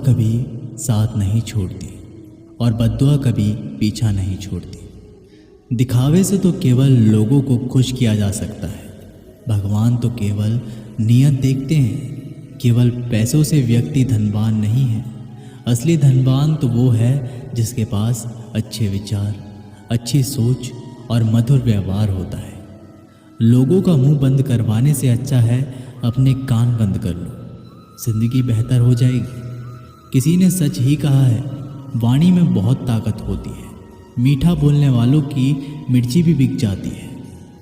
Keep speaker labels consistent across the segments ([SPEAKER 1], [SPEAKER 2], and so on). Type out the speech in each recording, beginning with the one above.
[SPEAKER 1] कभी साथ नहीं छोड़ती और बद्दुआ कभी पीछा नहीं छोड़ती। दिखावे से तो केवल लोगों को खुश किया जा सकता है। भगवान तो केवल नियत देखते हैं। केवल पैसों से व्यक्ति धनवान नहीं है। असली धनवान तो वो है जिसके पास अच्छे विचार, अच्छी सोच और मधुर व्यवहार होता है। लोगों का मुंह बंद करवाने से अच्छा है अपने कान बंद कर लो, जिंदगी बेहतर हो जाएगी। किसी ने सच ही कहा है, वाणी में बहुत ताकत होती है। मीठा बोलने वालों की मिर्ची भी बिक जाती है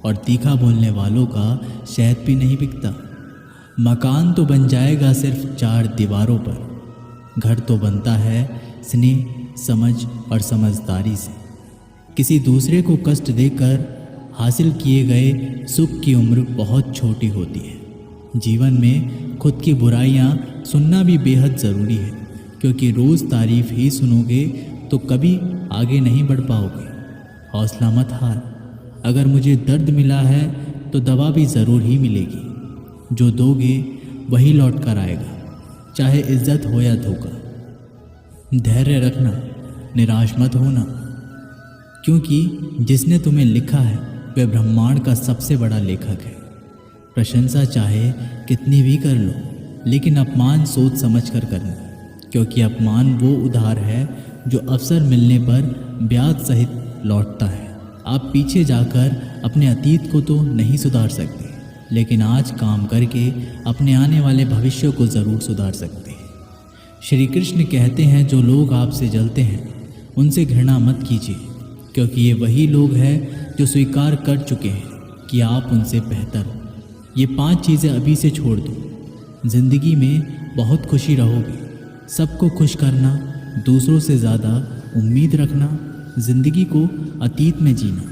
[SPEAKER 1] और तीखा बोलने वालों का शहद भी नहीं बिकता। मकान तो बन जाएगा सिर्फ 4 दीवारों पर। घर तो बनता है स्नेह, समझ और समझदारी से। किसी दूसरे को कष्ट देकर हासिल किए गए सुख की उम्र बहुत छोटी होती है। जीवन में खुद की बुराइयां सुनना भी बेहद ज़रूरी है, क्योंकि रोज़ तारीफ ही सुनोगे तो कभी आगे नहीं बढ़ पाओगे। हौसला मत हार। अगर मुझे दर्द मिला है तो दवा भी ज़रूर ही मिलेगी। जो दोगे वही लौट कर आएगा, चाहे इज्जत हो या धोखा। धैर्य रखना, निराश मत होना, क्योंकि जिसने तुम्हें लिखा है वह ब्रह्मांड का सबसे बड़ा लेखक है। प्रशंसा चाहे कितनी भी कर लो, लेकिन अपमान सोच समझ कर करना, क्योंकि अपमान वो उधार है जो अवसर मिलने पर ब्याज सहित लौटता है। आप पीछे जाकर अपने अतीत को तो नहीं सुधार सकते, लेकिन आज काम करके अपने आने वाले भविष्य को ज़रूर सुधार सकते हैं। श्री कृष्ण कहते हैं, जो लोग आपसे जलते हैं उनसे घृणा मत कीजिए, क्योंकि ये वही लोग हैं जो स्वीकार कर चुके हैं कि आप उनसे बेहतर हो। ये 5 चीज़ें अभी से छोड़ दो। ज़िंदगी में बहुत खुशी रहोगे। सबको खुश करना, दूसरों से ज़्यादा उम्मीद रखना, ज़िंदगी को अतीत में जीना,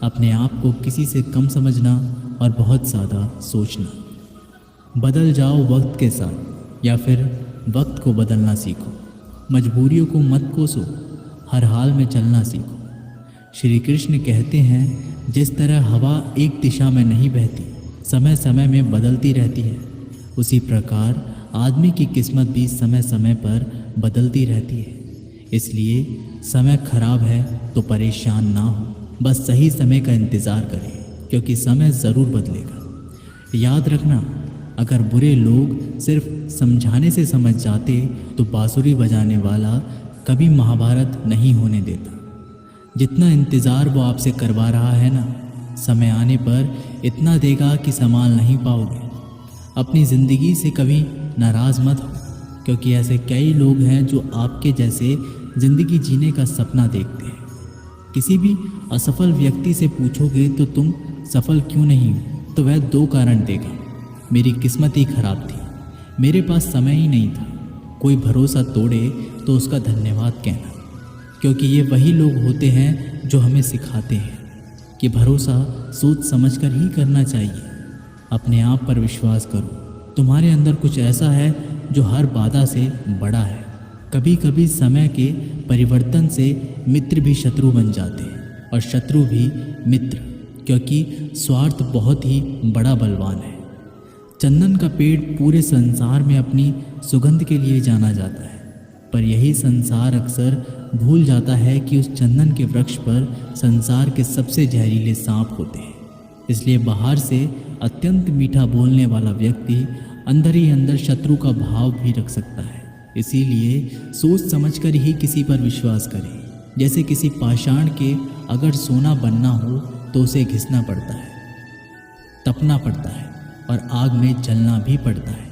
[SPEAKER 1] अपने आप को किसी से कम समझना और बहुत ज़्यादा सोचना। बदल जाओ वक्त के साथ, या फिर वक्त को बदलना सीखो। मजबूरियों को मत कोसो, हर हाल में चलना सीखो। श्री कृष्ण कहते हैं, जिस तरह हवा एक दिशा में नहीं बहती, समय समय में बदलती रहती है, उसी प्रकार आदमी की किस्मत भी समय समय पर बदलती रहती है। इसलिए समय खराब है तो परेशान ना हो, बस सही समय का इंतज़ार करें, क्योंकि समय ज़रूर बदलेगा। याद रखना, अगर बुरे लोग सिर्फ समझाने से समझ जाते तो बांसुरी बजाने वाला कभी महाभारत नहीं होने देता। जितना इंतज़ार वो आपसे करवा रहा है ना, समय आने पर इतना देगा कि संभाल नहीं पाओगे। अपनी ज़िंदगी से कभी नाराज़ मत हो, क्योंकि ऐसे कई लोग हैं जो आपके जैसे ज़िंदगी जीने का सपना देखते हैं। किसी भी असफल व्यक्ति से पूछोगे तो तुम सफल क्यों नहीं हो, तो वह 2 कारण देगा। मेरी किस्मत ही खराब थी, मेरे पास समय ही नहीं था। कोई भरोसा तोड़े तो उसका धन्यवाद कहना, क्योंकि ये वही लोग होते हैं जो हमें सिखाते हैं कि भरोसा सोच समझकर ही करना चाहिए। अपने आप पर विश्वास करो। तुम्हारे अंदर कुछ ऐसा है जो हर बाधा से बड़ा है। कभी कभी समय के परिवर्तन से मित्र भी शत्रु बन जाते हैं और शत्रु भी मित्र, क्योंकि स्वार्थ बहुत ही बड़ा बलवान है। चंदन का पेड़ पूरे संसार में अपनी सुगंध के लिए जाना जाता है, पर यही संसार अक्सर भूल जाता है कि उस चंदन के वृक्ष पर संसार के सबसे जहरीले सांप होते हैं। इसलिए बाहर से अत्यंत मीठा बोलने वाला व्यक्ति अंदर ही अंदर शत्रु का भाव भी रख सकता है। इसीलिए सोच समझकर ही किसी पर विश्वास करें। जैसे किसी पाषाण के अगर सोना बनना हो तो उसे घिसना पड़ता है, तपना पड़ता है और आग में जलना भी पड़ता है।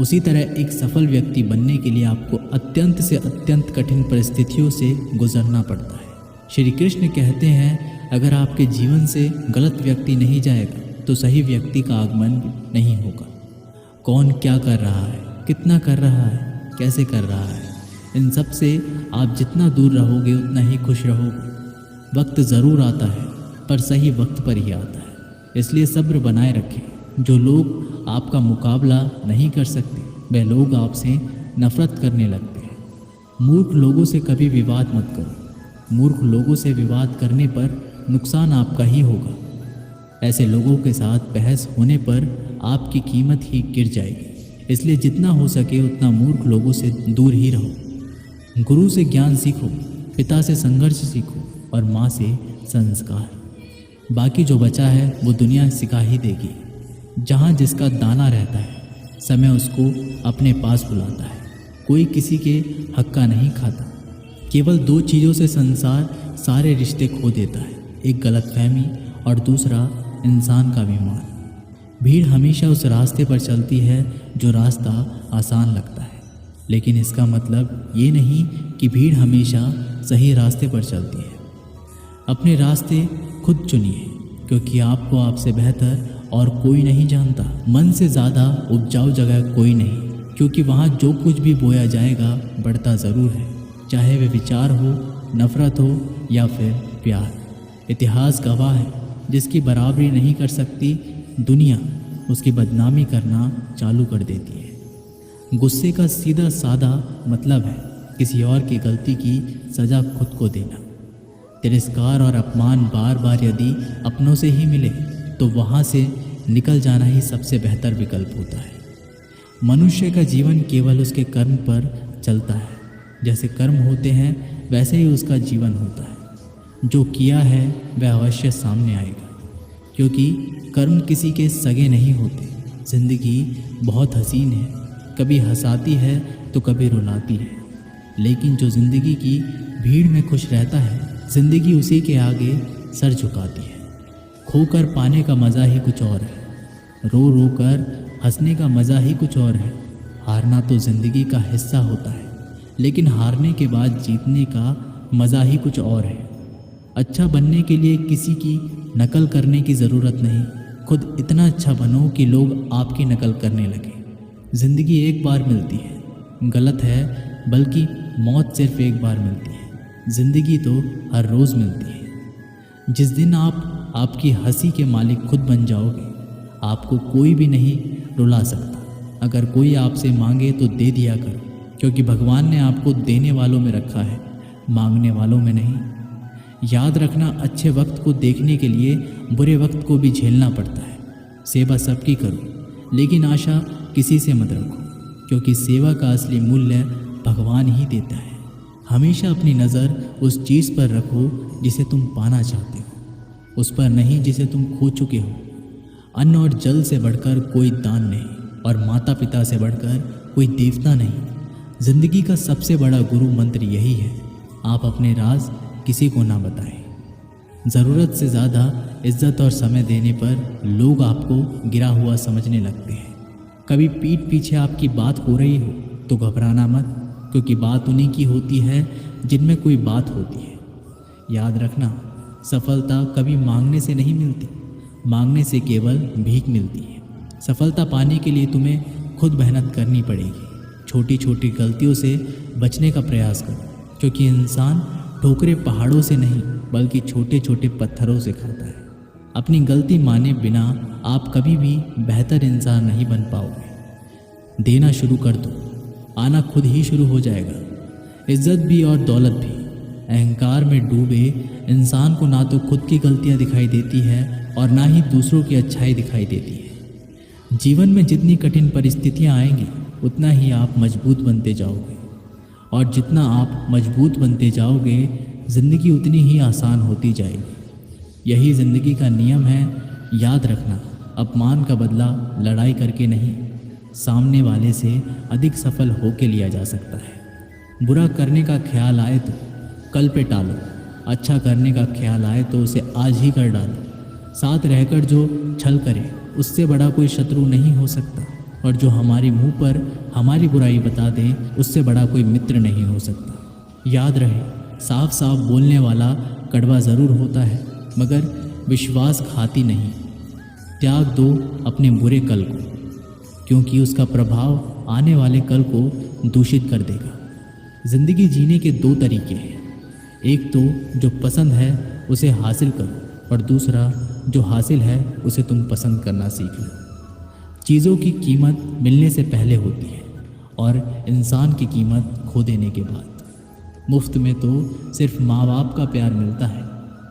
[SPEAKER 1] उसी तरह एक सफल व्यक्ति बनने के लिए आपको अत्यंत से अत्यंत कठिन परिस्थितियों से गुजरना पड़ता है। श्री कृष्ण कहते हैं, अगर आपके जीवन से गलत व्यक्ति नहीं जाएगा तो सही व्यक्ति का आगमन नहीं होगा। कौन क्या कर रहा है, कितना कर रहा है, कैसे कर रहा है, इन सब से आप जितना दूर रहोगे उतना ही खुश रहोगे। वक्त ज़रूर आता है, पर सही वक्त पर ही आता है। इसलिए सब्र बनाए रखें। जो लोग आपका मुकाबला नहीं कर सकते, वे लोग आपसे नफरत करने लगते हैं। मूर्ख लोगों से कभी विवाद मत करो। मूर्ख लोगों से विवाद करने पर नुकसान आपका ही होगा। ऐसे लोगों के साथ बहस होने पर आपकी कीमत ही गिर जाएगी। इसलिए जितना हो सके उतना मूर्ख लोगों से दूर ही रहो। गुरु से ज्ञान सीखो, पिता से संघर्ष सीखो और माँ से संस्कार। बाकी जो बचा है वो दुनिया सिखा ही देगी। जहाँ जिसका दाना रहता है समय उसको अपने पास बुलाता है। कोई किसी के हक का नहीं खाता। केवल दो चीज़ों से संसार सारे रिश्ते खो देता है, एक गलतफहमी और दूसरा इंसान का विमान। भीड़ हमेशा उस रास्ते पर चलती है जो रास्ता आसान लगता है, लेकिन इसका मतलब ये नहीं कि भीड़ हमेशा सही रास्ते पर चलती है। अपने रास्ते खुद चुनिए, क्योंकि आपको आपसे बेहतर और कोई नहीं जानता। मन से ज़्यादा उपजाऊ जगह कोई नहीं, क्योंकि वहाँ जो कुछ भी बोया जाएगा बढ़ता ज़रूर है, चाहे वे विचार हो, नफ़रत हो या फिर प्यार। इतिहास गवाह है, जिसकी बराबरी नहीं कर सकती दुनिया उसकी बदनामी करना चालू कर देती है। गुस्से का सीधा सादा मतलब है किसी और की गलती की सज़ा खुद को देना। तिरस्कार और अपमान बार बार यदि अपनों से ही मिले तो वहाँ से निकल जाना ही सबसे बेहतर विकल्प होता है। मनुष्य का जीवन केवल उसके कर्म पर चलता है। जैसे कर्म होते हैं वैसे ही उसका जीवन होता है। जो किया है वह अवश्य सामने आएगा, क्योंकि कर्म किसी के सगे नहीं होते। जिंदगी बहुत हसीन है, कभी हंसाती है तो कभी रुलाती है, लेकिन जो जिंदगी की भीड़ में खुश रहता है जिंदगी उसी के आगे सर झुकाती है। खोकर पाने का मज़ा ही कुछ और है, रो रो कर हंसने का मज़ा ही कुछ और है। हारना तो ज़िंदगी का हिस्सा होता है, लेकिन हारने के बाद जीतने का मज़ा ही कुछ और है। अच्छा बनने के लिए किसी की नकल करने की ज़रूरत नहीं, खुद इतना अच्छा बनो कि लोग आपकी नकल करने लगे। ज़िंदगी एक बार मिलती है, गलत है, बल्कि मौत सिर्फ एक बार मिलती है। ज़िंदगी तो हर रोज़ मिलती है। जिस दिन आप आपकी हंसी के मालिक खुद बन जाओगे, आपको कोई भी नहीं रुला सकता। अगर कोई आपसे मांगे तो दे दिया करो, क्योंकि भगवान ने आपको देने वालों में रखा है, मांगने वालों में नहीं। याद रखना, अच्छे वक्त को देखने के लिए बुरे वक्त को भी झेलना पड़ता है। सेवा सबकी करो, लेकिन आशा किसी से मत रखो, क्योंकि सेवा का असली मूल्य भगवान ही देता है। हमेशा अपनी नज़र उस चीज़ पर रखो जिसे तुम पाना चाहते हो, उस पर नहीं जिसे तुम खो चुके हो। अन्न और जल से बढ़कर कोई दान नहीं, और माता पिता से बढ़कर कोई देवता नहीं। जिंदगी का सबसे बड़ा गुरु मंत्र यही है, आप अपने राज किसी को ना बताएं। ज़रूरत से ज़्यादा इज्जत और समय देने पर लोग आपको गिरा हुआ समझने लगते हैं। कभी पीठ पीछे आपकी बात हो रही हो तो घबराना मत, क्योंकि बात उन्हीं की होती है जिनमें कोई बात होती है। याद रखना, सफलता कभी मांगने से नहीं मिलती, मांगने से केवल भीख मिलती है। सफलता पाने के लिए तुम्हें खुद मेहनत करनी पड़ेगी। छोटी छोटी गलतियों से बचने का प्रयास करो, क्योंकि इंसान ठोकरें पहाड़ों से नहीं बल्कि छोटे छोटे पत्थरों से खाता है। अपनी गलती माने बिना आप कभी भी बेहतर इंसान नहीं बन पाओगे। देना शुरू कर दो, आना खुद ही शुरू हो जाएगा। इज्जत भी और दौलत भी। अहंकार में डूबे इंसान को ना तो खुद की गलतियां दिखाई देती है और ना ही दूसरों की अच्छाई दिखाई देती है। जीवन में जितनी कठिन परिस्थितियां आएंगी उतना ही आप मजबूत बनते जाओगे, और जितना आप मजबूत बनते जाओगे ज़िंदगी उतनी ही आसान होती जाएगी। यही ज़िंदगी का नियम है। याद रखना, अपमान का बदला लड़ाई करके नहीं, सामने वाले से अधिक सफल होके लिया जा सकता है। बुरा करने का ख्याल आए तो कल पे टालो, अच्छा करने का ख्याल आए तो उसे आज ही कर डालो। साथ रहकर जो छल करे उससे बड़ा कोई शत्रु नहीं हो सकता, और जो हमारे मुंह पर हमारी बुराई बता दे उससे बड़ा कोई मित्र नहीं हो सकता। याद रहे, साफ साफ बोलने वाला कड़वा ज़रूर होता है, मगर विश्वासघाती नहीं। त्याग दो अपने बुरे कल को, क्योंकि उसका प्रभाव आने वाले कल को दूषित कर देगा। ज़िंदगी जीने के दो तरीके हैं, एक तो जो पसंद है उसे हासिल करो, और दूसरा जो हासिल है उसे तुम पसंद करना सीख लो। चीज़ों की कीमत मिलने से पहले होती है, और इंसान की कीमत खो देने के बाद। मुफ्त में तो सिर्फ माँ बाप का प्यार मिलता है,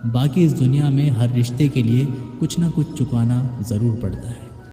[SPEAKER 1] बाकी इस दुनिया में हर रिश्ते के लिए कुछ ना कुछ चुकाना ज़रूर पड़ता है।